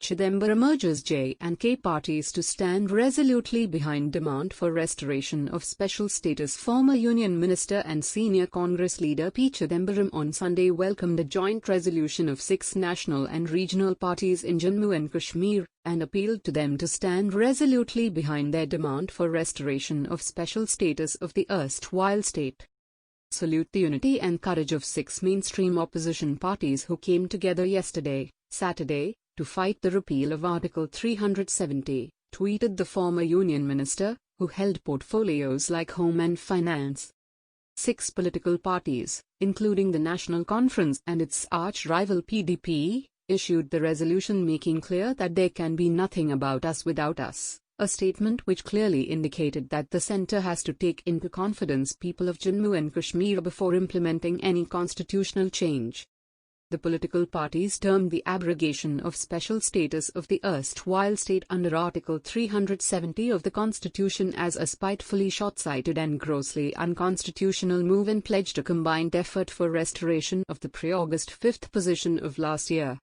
Chidambaram urges J&K parties to stand resolutely behind demand for restoration of special status. Former Union Minister and senior Congress leader P Chidambaram on Sunday welcomed a joint resolution of 6 national and regional parties in Jammu and Kashmir, and appealed to them to stand resolutely behind their demand for restoration of special status of the erstwhile state. Salute the unity and courage of 6 mainstream opposition parties who came together yesterday, Saturday, to fight the repeal of Article 370, tweeted the former Union Minister, who held portfolios like Home and Finance. 6 political parties, including the National Conference and its arch-rival PDP, issued the resolution making clear that there can be nothing about us without us. A statement which clearly indicated that the centre has to take into confidence people of Jammu and Kashmir before implementing any constitutional change. The political parties termed the abrogation of special status of the erstwhile state under Article 370 of the Constitution as a spitefully short-sighted and grossly unconstitutional move and pledged a combined effort for restoration of the pre-August 5th position of last year.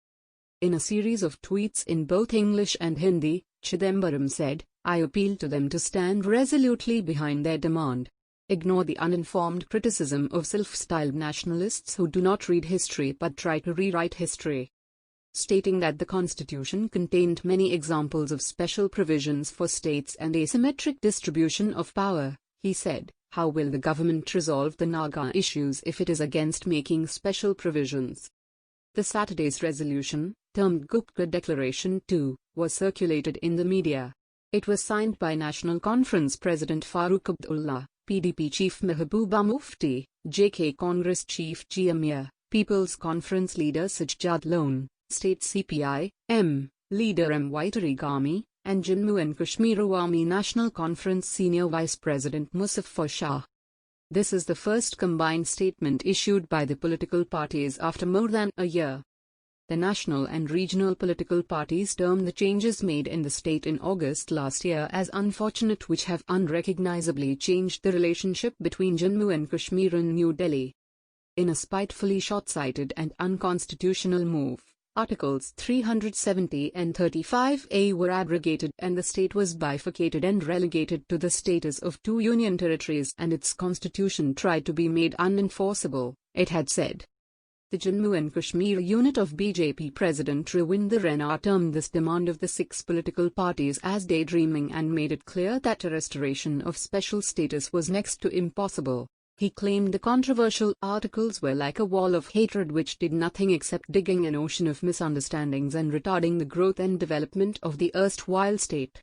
In a series of tweets in both English and Hindi, Chidambaram said, "I appeal to them to stand resolutely behind their demand. Ignore the uninformed criticism of self-styled nationalists who do not read history but try to rewrite history." Stating that the constitution contained many examples of special provisions for states and asymmetric distribution of power, he said, "How will the government resolve the Naga issues if it is against making special provisions?" The Saturday's resolution, termed Gupta Declaration 2, was circulated in the media. It was signed by National Conference President Farooq Abdullah, PDP Chief Mehbooba Mufti, JK Congress Chief Jamia, People's Conference Leader Sajjad Lone, State CPI-M Leader M.Y. Tarigami, and Jammu and Kashmir Awami National Conference Senior Vice President Muzaffar Shah. This is the first combined statement issued by the political parties after more than a year. The national and regional political parties termed the changes made in the state in August last year as unfortunate, which have unrecognizably changed the relationship between Jammu and Kashmir and New Delhi. In a spitefully short-sighted and unconstitutional move, Articles 370 and 35A were abrogated and the state was bifurcated and relegated to the status of 2 union territories, and its constitution tried to be made unenforceable, it had said. The Jammu and Kashmir unit of BJP President Ravinder Rana termed this demand of the 6 political parties as daydreaming and made it clear that a restoration of special status was next to impossible. He claimed the controversial articles were like a wall of hatred which did nothing except digging an ocean of misunderstandings and retarding the growth and development of the erstwhile state.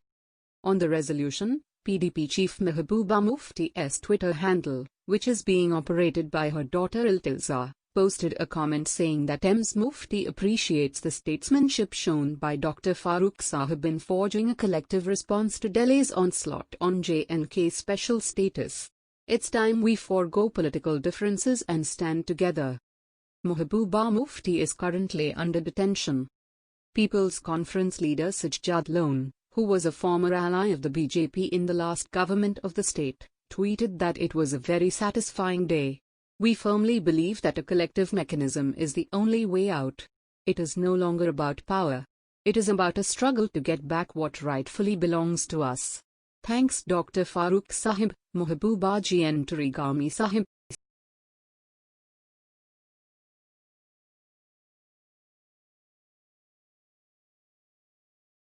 On the resolution, PDP Chief Mehbooba Mufti's Twitter handle, which is being operated by her daughter Iltiza, posted a comment saying that Ms. Mufti appreciates the statesmanship shown by Dr. Farooq Sahib in forging a collective response to Delhi's onslaught on J&K special status. It's time we forego political differences and stand together. Mehbooba Mufti is currently under detention. People's Conference leader Sajjad Lone, who was a former ally of the BJP in the last government of the state, tweeted that it was a very satisfying day. "We firmly believe that a collective mechanism is the only way out. It is no longer about power. It is about a struggle to get back what rightfully belongs to us. Thanks Dr. Farooq Sahib, Mehbooba ji and Tarigami Sahib."